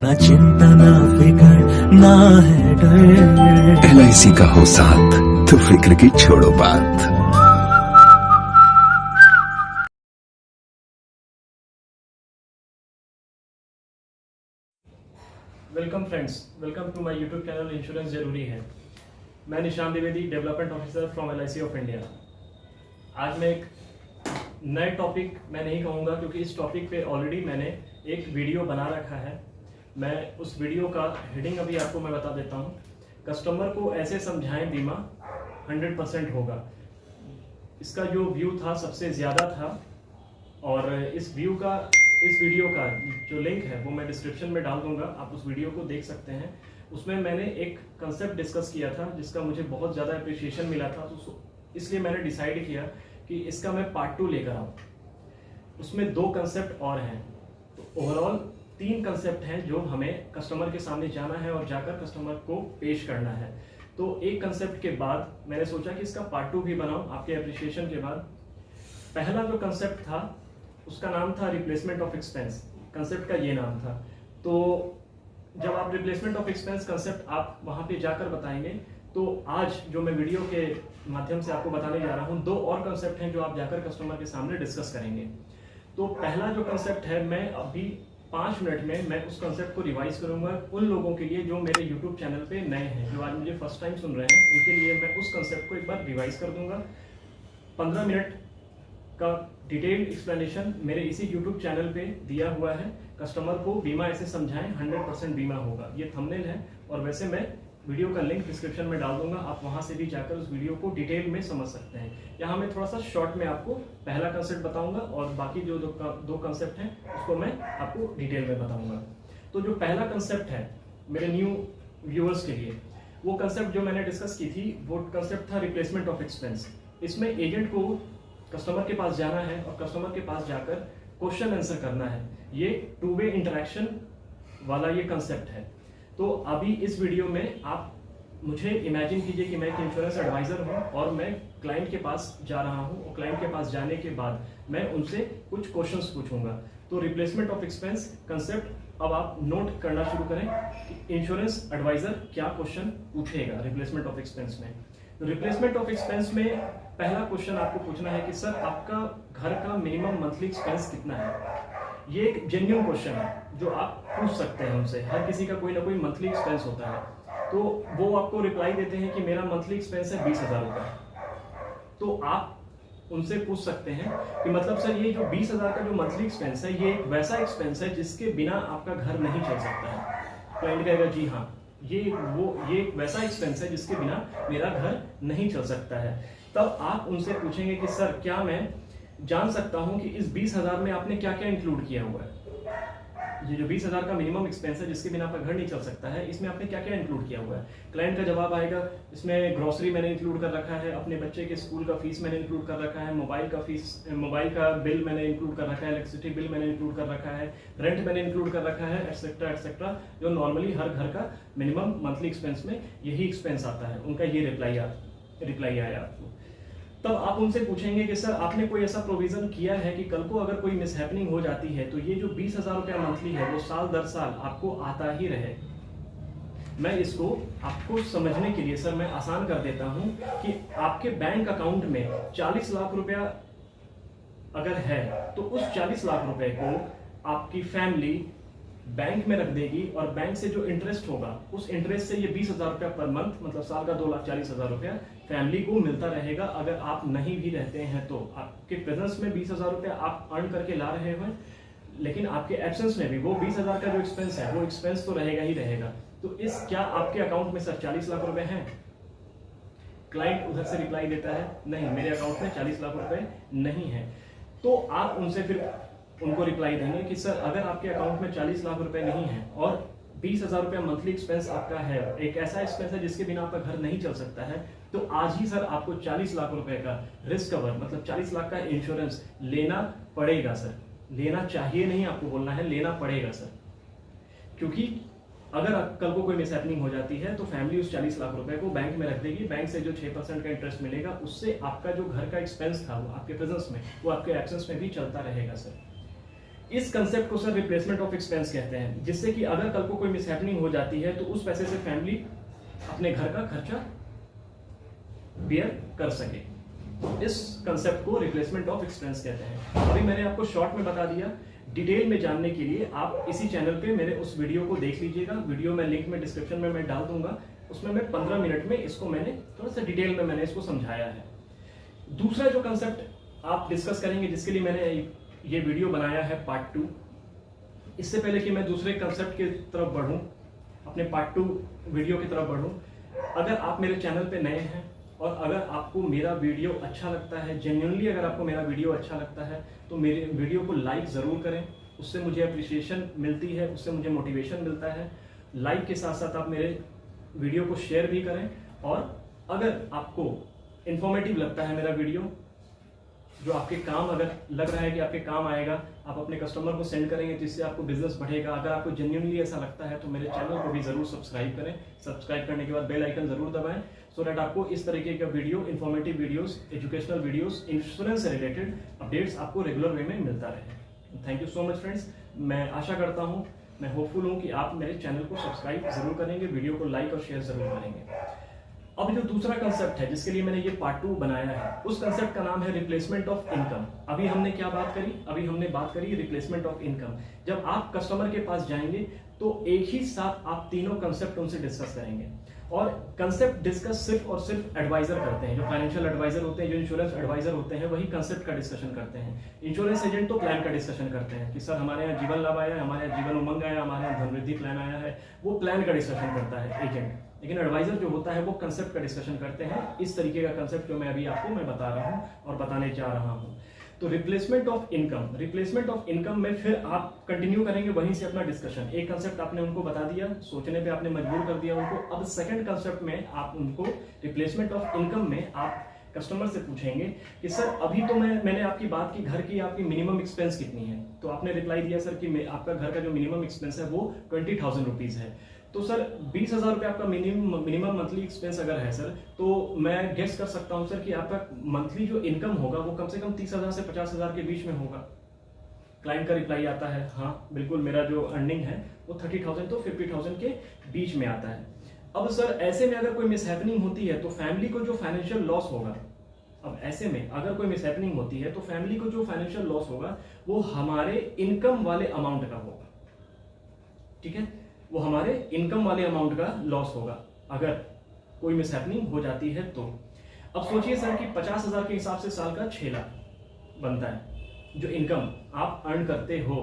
ना चिंता ना फिकर ना है डर। LIC का हो साथ तो फिक्र की छोड़ो बात। Welcome friends, welcome to my YouTube channel insurance जरूरी है। मैं Nishan Dwivedi, development officer from LIC of India. आज मैं एक नए टॉपिक मैं नहीं कहूँगा क्योंकि इस टॉपिक पे ऑलरेडी मैंने एक वीडियो बना रखा है। मैं उस वीडियो का हेडिंग अभी आपको मैं बता देता हूँ। कस्टमर को ऐसे समझाएं बीमा 100% होगा। इसका जो व्यू था सबसे ज़्यादा था और इस वीडियो का जो लिंक है वो मैं डिस्क्रिप्शन में डाल दूंगा, आप उस वीडियो को देख सकते हैं। उसमें मैंने एक कंसेप्ट डिस्कस किया था जिसका मुझे बहुत ज़्यादा अप्रिशिएशन मिला था, तो इसलिए मैंने डिसाइड किया कि इसका मैं पार्ट 2 लेकर आऊँ। उसमें 2 कंसेप्ट और हैं, तो ओवरऑल 3 कंसेप्ट हैं जो हमें कस्टमर के सामने जाना है और जाकर कस्टमर को पेश करना है। तो एक कंसेप्ट के बाद मैंने सोचा कि इसका पार्ट 2 भी बनाऊँ आपके अप्रिशिएशन के बाद। पहला जो कंसेप्ट था उसका नाम था रिप्लेसमेंट ऑफ एक्सपेंस। कंसेप्ट का ये नाम था। तो जब आप रिप्लेसमेंट ऑफ एक्सपेंस कंसेप्ट आप वहाँ पे जाकर बताएंगे, तो आज जो मैं वीडियो के माध्यम से आपको बताने जा रहा हूँ 2 और कंसेप्ट हैं जो आप जाकर कस्टमर के सामने डिस्कस करेंगे। तो पहला जो कंसेप्ट है, मैं अभी 5 मिनट में मैं उस कंसेप्ट को रिवाइज करूंगा उन लोगों के लिए जो मेरे यूट्यूब चैनल पे नए हैं, जो आज मुझे फर्स्ट टाइम सुन रहे हैं, उनके लिए मैं उस कंसेप्ट को एक बार रिवाइज कर दूंगा। 15 मिनट का डिटेल्ड एक्सप्लेनेशन मेरे इसी YouTube चैनल पे दिया हुआ है। कस्टमर को बीमा ऐसे समझाएं 100% बीमा होगा, ये थंबनेल है। और वैसे मैं वीडियो का लिंक डिस्क्रिप्शन में डाल दूंगा, आप वहां से भी जाकर उस वीडियो को डिटेल में समझ सकते हैं। यहाँ मैं थोड़ा सा शॉर्ट में आपको पहला कंसेप्ट बताऊंगा और बाकी जो 2 कंसेप्ट हैं उसको मैं आपको डिटेल में बताऊंगा। तो जो पहला कंसेप्ट है मेरे न्यू व्यूअर्स के लिए, वो कंसेप्ट जो मैंने डिस्कस की थी वो कंसेप्ट था रिप्लेसमेंट ऑफ एक्सपेंस। इसमें एजेंट को कस्टमर के पास जाना है और कस्टमर के पास जाकर क्वेश्चन आंसर करना है। ये 2 वे इंटरेक्शन वाला ये कंसेप्ट है। तो अभी इस वीडियो में आप मुझे इमेजिन कीजिए कि मैं एक इंश्योरेंस एडवाइजर हूं और मैं क्लाइंट के पास जा रहा हूं, और क्लाइंट के पास जाने के बाद मैं उनसे कुछ क्वेश्चंस पूछूंगा। तो रिप्लेसमेंट ऑफ एक्सपेंस कंसेप्ट अब आप नोट करना शुरू करें कि इंश्योरेंस एडवाइजर क्या क्वेश्चन पूछेगा रिप्लेसमेंट ऑफ एक्सपेंस में। तो रिप्लेसमेंट ऑफ एक्सपेंस में पहला क्वेश्चन आपको पूछना है कि सर आपका घर का मिनिमम मंथली एक्सपेंस कितना है। ये एक जेन्युइन क्वेश्चन है जो आप पूछ सकते हैं उनसे। हर किसी का कोई ना कोई मंथली एक्सपेंस होता है। तो वो आपको रिप्लाई देते हैं कि मेरा मंथली एक्सपेंस है 20,000 रुपये। तो आप उनसे पूछ सकते हैं कि मतलब सर ये जो 20,000 का जो मंथली एक्सपेंस है, ये एक वैसा एक्सपेंस है जिसके बिना आपका घर नहीं चल सकता है। क्लाइंट कहेगा जी हाँ, ये एक वैसा एक्सपेंस है जिसके बिना मेरा घर नहीं चल सकता है। तब आप उनसे पूछेंगे कि सर क्या मैं जान सकता हूं कि इस 20,000 में आपने क्या क्या इंक्लूड किया हुआ है। ये जो 20,000 का मिनिमम एक्सपेंस है जिसके बिना आपका घर नहीं चल सकता है, इसमें आपने क्या क्या इंक्लूड किया हुआ है। क्लाइंट का जवाब आएगा, इसमें ग्रोसरी मैंने इंक्लूड कर रखा है, अपने बच्चे के स्कूल का फीस मैंने इंक्लूड कर रखा है, मोबाइल का बिल मैंने इंक्लूड कर रखा है, इलेक्ट्रिसिटी बिल मैंने इंक्लूड कर रखा है, रेंट मैंने इंक्लूड कर रखा है, एक्सेट्रा एक्सेट्रा। जो नॉर्मली हर घर का मिनिमम मंथली एक्सपेंस में यही एक्सपेंस आता है, उनका ये रिप्लाई आया आपको। तब आप उनसे पूछेंगे कि सर आपने कोई ऐसा प्रोविजन किया है कि कल को अगर कोई मिसहैपनिंग हो जाती है तो ये जो 20,000 रुपया मंथली है वो साल दर साल आपको आता ही रहे। मैं इसको आपको समझने के लिए सर मैं आसान कर देता हूं कि आपके बैंक अकाउंट में 40 लाख रुपया अगर है तो उस 40 लाख रुपए को आपकी फैमिली बैंक में रख देगी और बैंक से जो इंटरेस्ट होगा उस इंटरेस्ट से ये 20,000 रुपया पर मंथ, मतलब साल का 2,40,000 रुपया फैमिली को मिलता रहेगा। अगर आप नहीं भी रहते हैं तो आपके प्रेजेंस में 20,000 रुपया आप अर्न करके ला रहे हो, लेकिन आपके एब्सेंस में भी वो 20,000 का जो एक्सपेंस है वो एक्सपेंस तो रहेगा ही रहेगा। तो क्या आपके अकाउंट में सर 40 लाख रुपए हैं? क्लाइंट उधर से रिप्लाई देता है नहीं, मेरे अकाउंट में 40 लाख रुपए नहीं है। तो आप उनसे फिर उनको रिप्लाई देंगे कि सर अगर आपके अकाउंट में 40 लाख रुपए नहीं है और 20,000 रुपया मंथली एक्सपेंस आपका है, एक ऐसा एक्सपेंस है जिसके बिना आपका घर नहीं चल सकता है, तो आज ही सर आपको 40 लाख रुपए का रिस्क कवर, मतलब 40 लाख का इंश्योरेंस लेना पड़ेगा सर। लेना चाहिए नहीं आपको बोलना है, लेना पड़ेगा सर। क्योंकि अगर कल को कोई मिसहैपनिंग हो जाती है तो फैमिली उस 40 लाख रुपए को बैंक में रख देगी। बैंक से जो 6% का इंटरेस्ट मिलेगा उससे आपका जो घर का एक्सपेंस था वो आपके प्रेजेंस में, वो आपके एब्सेंस में भी चलता रहेगा सर। इस कंसेप्ट को सर रिप्लेसमेंट ऑफ एक्सपेंस कहते हैं, जिससे कि अगर कल को कोई मिसहैपनिंग हो जाती है तो उस पैसे से फैमिली अपने घर का खर्चा बियर कर सके। इस कंसेप्ट को रिप्लेसमेंट ऑफ एक्सपेंस कहते हैं। अभी मैंने आपको शॉर्ट में बता दिया। डिटेल में जानने के लिए आप इसी चैनल पे मेरे उस वीडियो को देख लीजिएगा। वीडियो में लिंक में डिस्क्रिप्शन में मैं डाल दूंगा। उसमें मैं 15 मिनट में इसको मैंने थोड़ा सा डिटेल में मैंने इसको समझाया है। दूसरा जो कंसेप्ट आप डिस्कस करेंगे, जिसके लिए मैंने ये वीडियो बनाया है पार्ट 2। इससे पहले कि मैं दूसरे कंसेप्ट की तरफ बढ़ूं, अपने पार्ट 2 वीडियो की तरफ बढ़ूं, अगर आप मेरे चैनल पे नए हैं और अगर आपको मेरा वीडियो अच्छा लगता है, जेन्युइनली अगर आपको मेरा वीडियो अच्छा लगता है, तो मेरे वीडियो को लाइक ज़रूर करें। उससे मुझे अप्रिसिएशन मिलती है, उससे मुझे मोटिवेशन मिलता है। लाइक के साथ साथ आप मेरे वीडियो को शेयर भी करें। और अगर आपको इन्फॉर्मेटिव लगता है मेरा वीडियो, जो आपके काम अगर लग रहा है कि आपके काम आएगा, आप अपने कस्टमर को सेंड करेंगे जिससे आपको बिजनेस बढ़ेगा। अगर आपको जेन्युइनली ऐसा लगता है तो मेरे चैनल को भी जरूर सब्सक्राइब करें। सब्सक्राइब करने के बाद बेल आइकन जरूर दबाएं, सो दैट आपको इस तरीके का video, informative videos, educational videos, insurance से रिलेटेड अपडेट्स आपको रेगुलर वे में मिलता रहे। Thank you so much friends. मैं आशा करता हूँ, मैं होपफुल हूँ कि आप मेरे चैनल को सब्सक्राइब जरूर करेंगे, वीडियो को लाइक और शेयर जरूर करेंगे। अब जो दूसरा कंसेप्ट है जिसके लिए मैंने ये पार्ट 2 बनाया है, उस कंसेप्ट का नाम है रिप्लेसमेंट ऑफ इनकम। अभी हमने क्या बात करी? अभी हमने बात करी रिप्लेसमेंट ऑफ इनकम। जब आप कस्टमर के पास जाएंगे तो एक ही साथ आप तीनों कंसेप्ट उनसे डिस्कस करेंगे। और कंसेप्ट डिस्कस सिर्फ और सिर्फ एडवाइजर करते हैं। जो फाइनेंशियल एडवाइजर होते हैं, जो इंश्योरेंस एडवाइजर होते हैं, वही कंसेप्ट का डिस्कशन करते हैं। इंश्योरेंस एजेंट तो प्लान का डिस्कशन करते हैं कि सर हमारे यहाँ जीवन लाभ आया है, हमारे यहाँ जीवन उमंग आया, हमारे यहाँ धनवृद्धि प्लान आया है, वो प्लान का डिस्कशन करता है एजेंट। लेकिन एडवाइजर जो होता है वो कंसेप्ट का डिस्कशन करते हैं। इस तरीके का कंसेप्ट जो मैं अभी आपको बता रहा हूँ और बताने जा रहा हूँ। तो replacement of income, replacement of income में फिर आप कंटिन्यू करेंगे वहीं से अपना डिस्कशन। एक कंसेप्ट आपने उनको बता दिया, सोचने पे आपने मजबूर कर दिया उनको। अब सेकंड कंसेप्ट में आप उनको रिप्लेसमेंट ऑफ इनकम में आप कस्टमर से पूछेंगे कि सर अभी तो मैंने आपकी बात की घर की, आपकी मिनिमम एक्सपेंस कितनी है? तो आपने रिप्लाई दिया सर कि आपका घर का जो मिनिमम एक्सपेंस है वो 20,000 रुपीज है। तो सर 20,000 रुपये आपका मिनिमम मंथली एक्सपेंस अगर है सर, तो मैं गेस कर सकता हूं सर कि आपका मंथली जो इनकम होगा वो कम से कम 30,000 से 50,000 के बीच में होगा। क्लाइंट का रिप्लाई आता है हाँ बिल्कुल, मेरा जो अर्निंग है वो 30,000 तो 50,000 के बीच में आता है। अब सर ऐसे में अगर कोई मिसहैपनिंग होती है तो फैमिली को जो फाइनेंशियल लॉस होगा, अब ऐसे में अगर कोई मिसहैपनिंग होती है तो फैमिली को जो फाइनेंशियल लॉस होगा वो हमारे इनकम वाले अमाउंट का होगा। ठीक है, वो हमारे इनकम वाले अमाउंट का लॉस होगा अगर कोई मिसहैपनिंग हो जाती है तो। अब सोचिए सर कि 50,000 के हिसाब से साल का 6 लाख बनता है। जो इनकम आप अर्न करते हो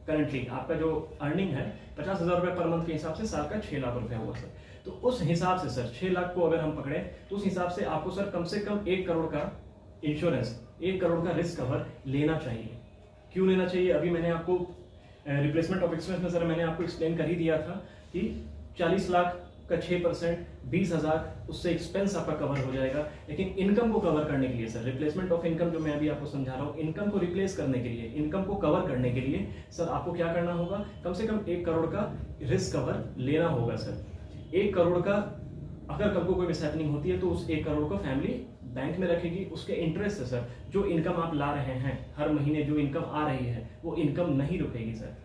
करंटली आपका जो अर्निंग है 50,000 रुपये पर मंथ के हिसाब से साल का 6 लाख रुपया हुआ सर। तो उस हिसाब से सर 6 लाख को अगर हम पकड़े तो उस हिसाब से आपको सर कम से कम 1 करोड़ का इंश्योरेंस, 1 करोड़ का रिस्क कवर लेना चाहिए। क्यों लेना चाहिए? अभी मैंने आपको रिप्लेसमेंट ऑफ एक्सपेंस में सर मैंने आपको एक्सप्लेन कर ही दिया था कि 40 लाख का 6% 20,000 उससे एक्सपेंस आपका कवर हो जाएगा। लेकिन इनकम को कवर करने के लिए सर, रिप्लेसमेंट ऑफ इनकम जो मैं अभी आपको समझा रहा हूँ, इनकम को रिप्लेस करने के लिए, इनकम को कवर करने के लिए सर आपको क्या करना होगा? कम से कम 1 करोड़ का रिस्क कवर लेना होगा सर। 1 करोड़ का अगर कल को कोई मिसहैपनिंग होती है तो उस 1 करोड़ को फैमिली बैंक में रखेगी। उसके इंटरेस्ट से सर जो इनकम आप ला रहे हैं, हर महीने जो इनकम आ रही है वो इनकम नहीं रुकेगी सर।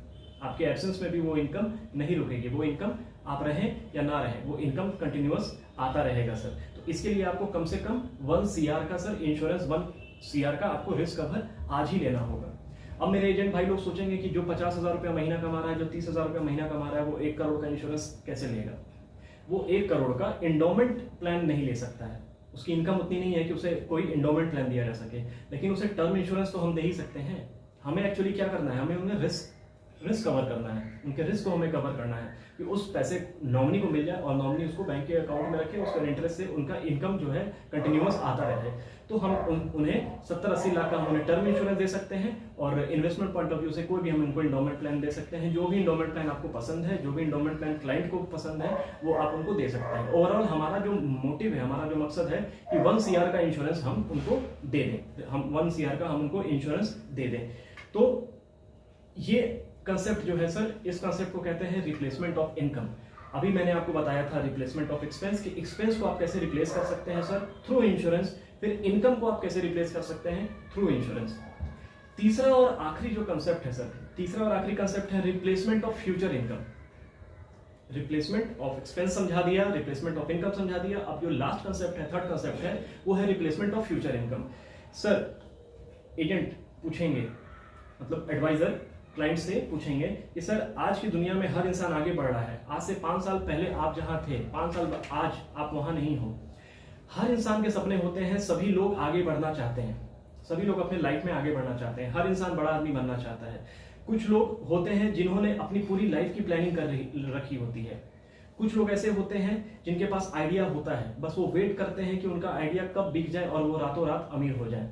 आपके एब्सेंस में भी वो इनकम नहीं रुकेगी। वो इनकम आप रहें या ना रहें, वो इनकम कंटिन्यूअस आता रहेगा सर। तो इसके लिए आपको कम से कम 1 CR का सर इंश्योरेंस, 1 CR का आपको रिस्क कवर आज ही लेना होगा। अब मेरे एजेंट भाई लोग सोचेंगे कि जो 50,000 रुपया महीना कमा रहा है, जो 30,000 रुपया महीना कमा रहा है, वो 1 करोड़ का इंश्योरेंस कैसे लेगा? वो 1 करोड़ का इंडोमेंट प्लान नहीं ले सकता है। उसकी इनकम उतनी नहीं है कि उसे कोई इंडोमेंट प्लान दिया जा सके। लेकिन उसे टर्म इंश्योरेंस तो हम दे ही सकते हैं। हमें एक्चुअली क्या करना है? हमें उन्हें रिस्क कवर करना है। उनके रिस्क को हमें कवर करना है कि उस पैसे नॉमिनी को मिल जाए और नॉमिनी उसको बैंक के अकाउंट में रखे, उसके इंटरेस्ट से उनका इनकम जो है कंटिन्यूअस आता रहे। तो हम उन्हें 70-80 लाख का हम उन्हें टर्म इंश्योरेंस दे सकते हैं और इन्वेस्टमेंट पॉइंट ऑफ व्यू से कोई भी हम उनको इंडोमेंट प्लान दे सकते हैं। जो भी इंडोमेंट प्लान आपको पसंद है, जो भी इंडोमेंट प्लान क्लाइंट को पसंद है, वो आप उनको दे सकते हैं। ओवरऑल हमारा जो मोटिव है, हमारा जो मकसद है कि 1 CR का इंश्योरेंस हम उनको दे दें, हम 1 CR का हम उनको इंश्योरेंस दे दें। तो ये कंसेप्ट जो है सर, इस कंसेप्ट को कहते हैं रिप्लेसमेंट ऑफ इनकम। अभी मैंने आपको बताया था रिप्लेसमेंट ऑफ एक्सपेंस कि एक्सपेंस को आप कैसे रिप्लेस कर सकते हैं सर, थ्रू इंश्योरेंस। फिर इनकम को आप कैसे रिप्लेस कर सकते हैं? Through insurance. तीसरा और आखिरी जो कंसेप्ट है सर, तीसरा और आखिरी कंसेप्ट है replacement of future income. Replacement of expense समझा दिया, रिप्लेसमेंट ऑफ इनकम समझा दिया। अब जो लास्ट कंसेप्ट है, थर्ड कंसेप्ट है, वो है replacement of future income. Sir agent पूछेंगे, मतलब एडवाइजर क्लाइंट से पूछेंगे कि सर आज की दुनिया में हर इंसान आगे बढ़ रहा है, आज से 5 साल पहले आप जहां थे, 5 साल आज आप वहां नहीं हो। हर इंसान के सपने होते हैं, सभी लोग आगे बढ़ना चाहते हैं, सभी लोग अपने लाइफ में आगे बढ़ना चाहते हैं, हर इंसान बड़ा आदमी बनना चाहता है। कुछ लोग होते हैं जिन्होंने अपनी पूरी लाइफ की प्लानिंग कर रखी होती है। कुछ लोग ऐसे होते हैं जिनके पास आइडिया होता है, बस वो वेट करते हैं कि उनका आइडिया कब बिक जाए और वो रातों रात अमीर हो जाए।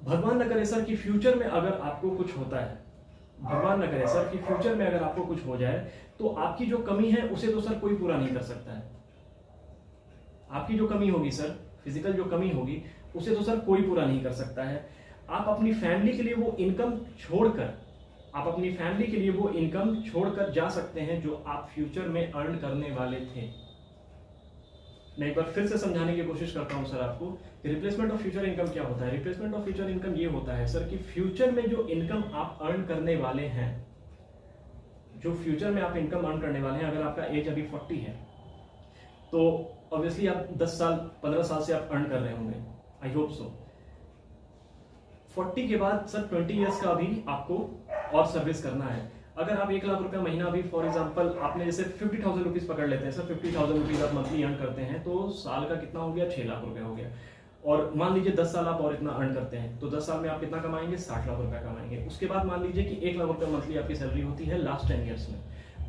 भगवान न करे सर कि फ्यूचर में अगर आपको कुछ होता है, भगवान न करे सर कि फ्यूचर में अगर आपको कुछ हो जाए, तो आपकी जो कमी है उसे तो सर कोई पूरा नहीं कर सकता है। आपकी जो कमी होगी सर, फिजिकल जो कमी होगी, उसे तो सर कोई पूरा नहीं कर सकता है। आप अपनी फैमिली के लिए वो इनकम छोड़कर, आप अपनी फैमिली के लिए वो इनकम छोड़कर जा सकते हैं जो आप फ्यूचर में अर्न करने वाले थे। मैं एक बार फिर से समझाने की कोशिश करता हूं सर आपको कि रिप्लेसमेंट ऑफ फ्यूचर इनकम क्या होता है। रिप्लेसमेंट ऑफ फ्यूचर इनकम ये होता है सर कि फ्यूचर में जो इनकम आप अर्न करने वाले हैं, जो फ्यूचर में आप इनकम अर्न करने वाले हैं, अगर आपका एज अभी 40 है तो ऑब्वियसली आप 10 साल 15 साल से आप अर्न कर रहे होंगे, आई होप सो। 40 के बाद सर 20 इयर्स का अभी आपको और सर्विस करना है। अगर आप 1 लाख रुपया महीना अभी फॉर एग्जांपल आपने जैसे 50,000 रुपीज पकड़ लेते हैं सर, 50,000 रुपीज आप मंथली अर्न करते हैं, तो साल का कितना हो गया, 6 लाख रुपया हो गया। और मान लीजिए 10 साल आप और इतना अर्न करते हैं, तो 10 साल में आप कितना कमाएंगे, 60 लाख रुपया कमाएंगे। उसके बाद मान लीजिए कि 1 लाख रुपया मंथली आपकी सैलरी होती है लास्ट 10 ईयर्स में,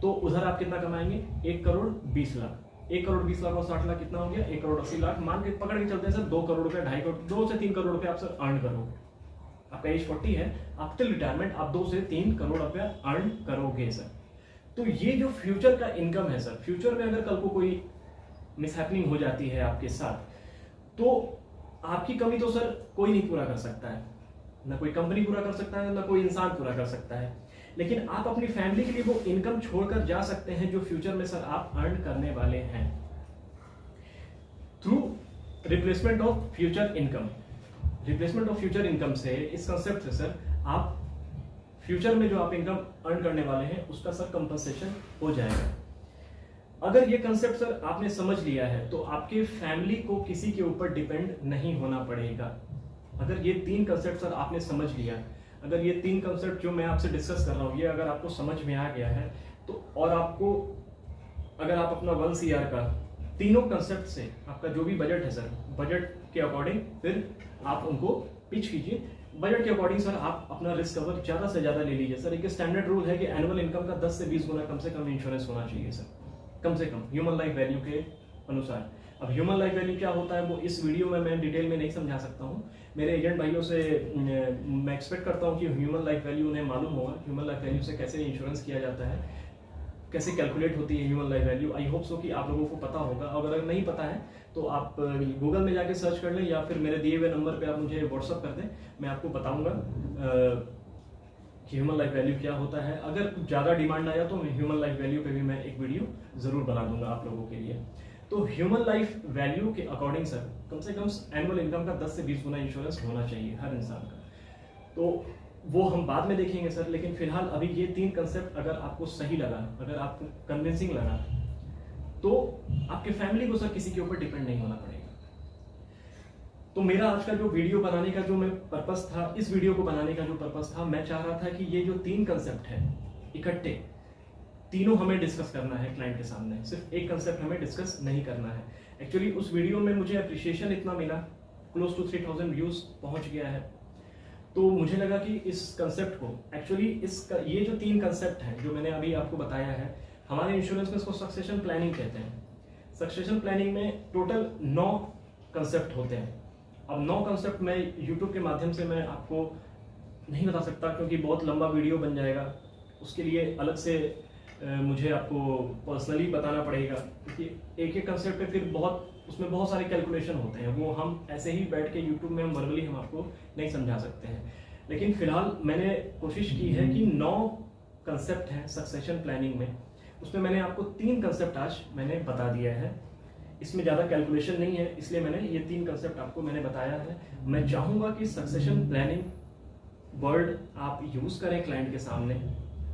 तो उधर आप कितना कमाएंगे, 1 करोड़ 20 लाख। 1 करोड़ 20 लाख और 60 लाख कितना हो गया, 1 करोड़ 80 लाख। मान के पकड़ के चलते हैं सर 2 करोड़ रुपया, 2.5 करोड़, 2 से 3 करोड़ रुपया आप सर अर्न करोगे। आपका एज 40 है, आप टिल रिटायरमेंट आप 2 से 3 करोड़ रुपया अर्न करोगे सर। तो ये जो फ्यूचर का इनकम है सर, फ्यूचर में अगर कल को कोई मिसहैपनिंग हो जाती है आपके साथ, तो आपकी कमी तो सर कोई नहीं पूरा कर सकता है, ना कोई कंपनी पूरा कर सकता है, ना कोई इंसान पूरा कर सकता है। लेकिन आप अपनी फैमिली के लिए वो इनकम छोड़कर जा सकते हैं जो फ्यूचर में सर आप अर्न करने वाले हैं through replacement of future income. Replacement of future income से, इस कंसेप्ट से सर आप फ्यूचर में जो आप इनकम अर्न करने वाले हैं उसका सर कंपनसेशन हो जाएगा। अगर ये कंसेप्ट सर आपने समझ लिया है तो आपके फैमिली को किसी के ऊपर डिपेंड नहीं होना पड़ेगा। अगर ये 3 कंसेप्ट सर आपने समझ लिया, अगर ये 3 कंसेप्ट जो मैं आपसे डिस्कस कर रहा हूँ ये अगर आपको समझ में आ गया है तो, और आपको अगर आप अपना 1 CR का तीनों कंसेप्ट से आपका जो भी बजट है सर, बजट के अकॉर्डिंग फिर आप उनको पिच कीजिए। बजट के अकॉर्डिंग सर आप अपना रिस्क कवर ज्यादा से ज्यादा ले लीजिए सर। एक स्टैंडर्ड रूल है कि एनुअल इनकम का 10 से 20 गुना कम से कम इंश्योरेंस होना चाहिए सर, कम से कम ह्यूमन लाइफ वैल्यू के अनुसार। अब ह्यूमन लाइफ वैल्यू क्या होता है वो इस वीडियो में मैं डिटेल में नहीं समझा सकता हूँ। मेरे एजेंट भाइयों से मैं एक्सपेक्ट करता हूँ कि ह्यूमन लाइफ वैल्यू उन्हें मालूम होगा, ह्यूमन लाइफ वैल्यू से कैसे इंश्योरेंस किया जाता है, कैसे कैलकुलेट होती है human life value. I hope so कि आप लोगों को पता होगा, और अगर नहीं पता है तो आप गूगल में जाके सर्च कर लें या फिर मेरे दिए हुए नंबर पे आप मुझे व्हाट्सअप कर दें, मैं आपको बताऊंगा कि ह्यूमन लाइफ वैल्यू क्या होता है। अगर ज़्यादा डिमांड आया तो ह्यूमन लाइफ वैल्यू पे भी मैं एक वीडियो ज़रूर बना दूंगा आप लोगों के लिए। तो ह्यूमन लाइफ वैल्यू के अकॉर्डिंग सर कम से कम एनुअल इनकम का 10 से 20 गुना इंश्योरेंस होना चाहिए हर इंसान का। तो वो हम बाद में देखेंगे सर, लेकिन फिलहाल अभी ये 3 कंसेप्ट अगर आपको सही लगा, अगर आपको कन्विंसिंग लगा, तो आपके फैमिली को सर किसी के ऊपर डिपेंड नहीं होना पड़ेगा। तो मेरा आज का जो वीडियो बनाने का जो मैं पर्पस था, इस वीडियो को बनाने का जो पर्पस था, मैं चाह रहा था कि ये जो 3 कंसेप्ट है इकट्ठे तीनों हमें डिस्कस करना है क्लाइंट के सामने, सिर्फ एक कंसेप्ट हमें डिस्कस नहीं करना है। एक्चुअली उस वीडियो में मुझे अप्रिशिएशन इतना मिला, क्लोज टू 3000 व्यूज पहुंच गया है, तो मुझे लगा कि इस कंसेप्ट को एक्चुअली ये जो 3 कंसेप्ट हैं जो मैंने अभी आपको बताया है, हमारे इंश्योरेंस में इसको सक्सेशन प्लानिंग कहते हैं। सक्सेशन प्लानिंग में टोटल 9 कंसेप्ट होते हैं। अब 9 कंसेप्ट मैं यूट्यूब के माध्यम से मैं आपको नहीं बता सकता क्योंकि बहुत लंबा वीडियो बन जाएगा, उसके लिए अलग से मुझे आपको पर्सनली बताना पड़ेगा, क्योंकि एक कंसेप्ट पे फिर उसमें बहुत सारे कैलकुलेशन होते हैं, वो हम ऐसे ही बैठ के यूट्यूब में वर्बली हम आपको नहीं समझा सकते हैं। लेकिन फिलहाल मैंने कोशिश की है कि 9 कंसेप्ट हैं सक्सेशन प्लानिंग में, उसमें मैंने आपको 3 कंसेप्ट आज मैंने बता दिया है इसमें ज़्यादा कैलकुलेशन नहीं है, इसलिए मैंने ये 3 कंसेप्ट आपको मैंने बताया है। मैं चाहूँगा कि सक्सेशन प्लानिंग वर्ड आप यूज़ करें क्लाइंट के सामने,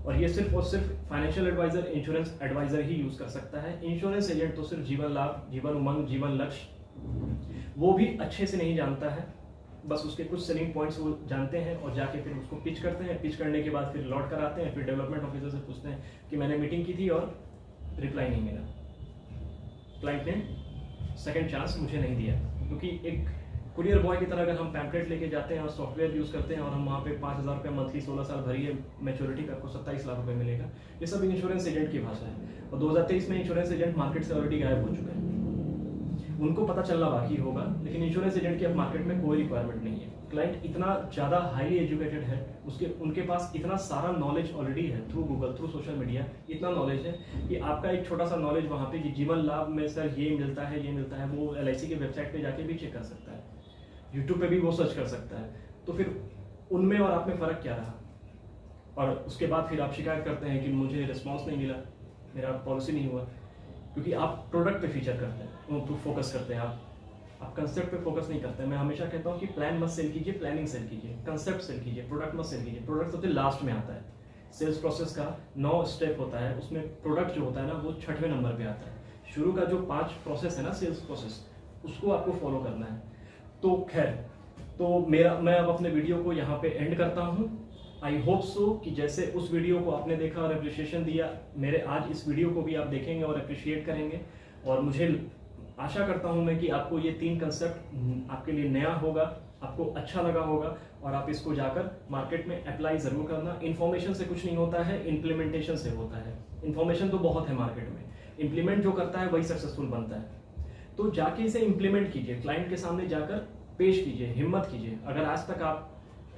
और ये सिर्फ और सिर्फ फाइनेंशियल एडवाइजर, इंश्योरेंस एडवाइजर ही यूज़ कर सकता है। इंश्योरेंस एजेंट तो सिर्फ जीवन लाभ, जीवन उमंग, जीवन लक्ष्य वो भी अच्छे से नहीं जानता है, बस उसके कुछ सेलिंग पॉइंट्स वो जानते हैं और जाके फिर उसको पिच करते हैं। पिच करने के बाद फिर लौट कर आते हैं, फिर डेवलपमेंट ऑफिसर से पूछते हैं कि मैंने मीटिंग की थी और रिप्लाई नहीं मिला, क्लाइंट ने सेकंड चांस मुझे नहीं दिया। क्योंकि एक कुरियर बॉय की तरह अगर हम पैम्पलेट लेके जाते हैं और सॉफ्टवेयर यूज़ करते हैं और हम वहाँ पे 5,000 रुपये मंथली 16 साल भरिए, मैच्योरिटी का आपको 27 लाख रुपये मिलेगा, ये सब इंश्योरेंस एजेंट की भाषा है। और 2023 में इंश्योरेंस एजेंट मार्केट से ऑलरेडी गायब हो चुके हैं, उनको पता चलना बाकी होगा, लेकिन इंश्योरेंस एजेंट की अब मार्केट में कोई रिक्वायरमेंट नहीं है। क्लाइंट इतना ज़्यादा हाईली एजुकेटेड है, उनके पास इतना सारा नॉलेज ऑलरेडी है, through Google, through social media इतना नॉलेज है कि आपका एक छोटा सा नॉलेज वहाँ पे जीवन लाभ में सर ये मिलता है, ये मिलता है, वो LIC के वेबसाइट पे जाके भी चेक कर सकता है, यूट्यूब पे भी वो सर्च कर सकता है। तो फिर उनमें और आप में फ़र्क क्या रहा? और उसके बाद फिर आप शिकायत करते हैं कि मुझे रिस्पॉन्स नहीं मिला, मेरा पॉलिसी नहीं हुआ, क्योंकि आप प्रोडक्ट पे फीचर करते हैं, तो फोकस करते हैं, आप कंसेप्ट पे फोकस नहीं करते हैं। मैं हमेशा कहता हूँ कि प्लान मत सेल कीजिए, प्लानिंग सेल कीजिए, कंसेप्ट सेल कीजिए, प्रोडक्ट मत सेल कीजिए। प्रोडक्ट सबसे लास्ट में आता है। सेल्स प्रोसेस का 9 स्टेप होता है, उसमें प्रोडक्ट जो होता है ना वो 6वें नंबर पे आता है। शुरू का जो 5 प्रोसेस है ना सेल्स प्रोसेस, उसको आपको फॉलो करना है। तो खैर, तो मैं अब अपने वीडियो को यहाँ पे एंड करता हूँ। आई होप सो कि जैसे उस वीडियो को आपने देखा और अप्रिशिएशन दिया, मेरे आज इस वीडियो को भी आप देखेंगे और अप्रिशिएट करेंगे। और मुझे आशा करता हूं मैं कि आपको ये 3 कंसेप्ट आपके लिए नया होगा, आपको अच्छा लगा होगा और आप इसको जाकर मार्केट में अप्लाई जरूर करना। इन्फॉर्मेशन से कुछ नहीं होता है, इम्प्लीमेंटेशन से होता है। इन्फॉर्मेशन तो बहुत है मार्केट में, इम्प्लीमेंट जो करता है वही सक्सेसफुल बनता है। तो जाके इसे इम्प्लीमेंट कीजिए, क्लाइंट के सामने जाकर पेश कीजिए, हिम्मत कीजिए। अगर आज तक आप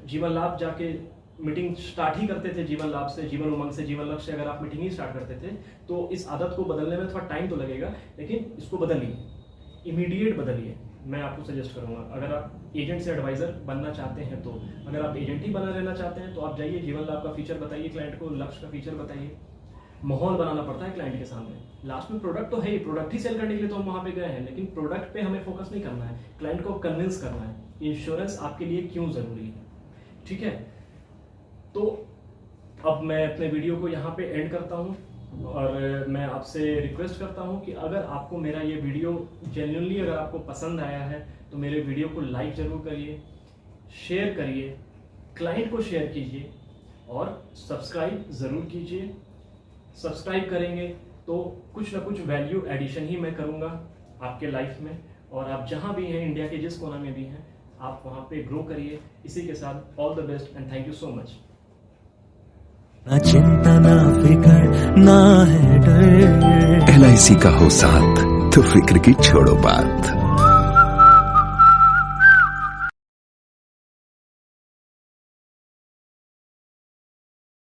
जीवन लाभ जाके मीटिंग स्टार्ट ही करते थे, जीवन लाभ से, जीवन उमंग से, जीवन लक्ष्य से अगर आप मीटिंग ही स्टार्ट करते थे, तो इस आदत को बदलने में थोड़ा टाइम तो लगेगा, लेकिन इसको बदलिए, इमीडिएट बदलिए। मैं आपको सजेस्ट करूंगा, अगर आप एजेंट से एडवाइजर बनना चाहते हैं, तो अगर आप एजेंट ही बना रहना चाहते हैं तो आप जाइए, जीवन लाभ का फीचर बताइए क्लाइंट को, लक्ष्य का फीचर बताइए। माहौल बनाना पड़ता है क्लाइंट के सामने। लास्ट में प्रोडक्ट तो है ही, प्रोडक्ट ही सेल करने के लिए तो हम वहां पे गए हैं, लेकिन प्रोडक्ट पे हमें फोकस नहीं करना है, क्लाइंट को कन्विंस करना है इंश्योरेंस आपके लिए क्यों जरूरी है। ठीक है, तो अब मैं अपने वीडियो को यहाँ पे एंड करता हूँ और मैं आपसे रिक्वेस्ट करता हूँ कि अगर आपको मेरा ये वीडियो जेन्युइनली अगर आपको पसंद आया है तो मेरे वीडियो को लाइक जरूर करिए, शेयर करिए, क्लाइंट को शेयर कीजिए और सब्सक्राइब ज़रूर कीजिए। सब्सक्राइब करेंगे तो कुछ ना कुछ वैल्यू एडिशन ही मैं करूँगा आपके लाइफ में, और आप जहाँ भी हैं, इंडिया के जिस कोना में भी हैं, आप वहाँ पे ग्रो करिए। इसी के साथ all the best and thank you so much. ना चिंता ना फिकर ना है डर, LIC का हो साथ तो फिक्र की छोड़ो बात।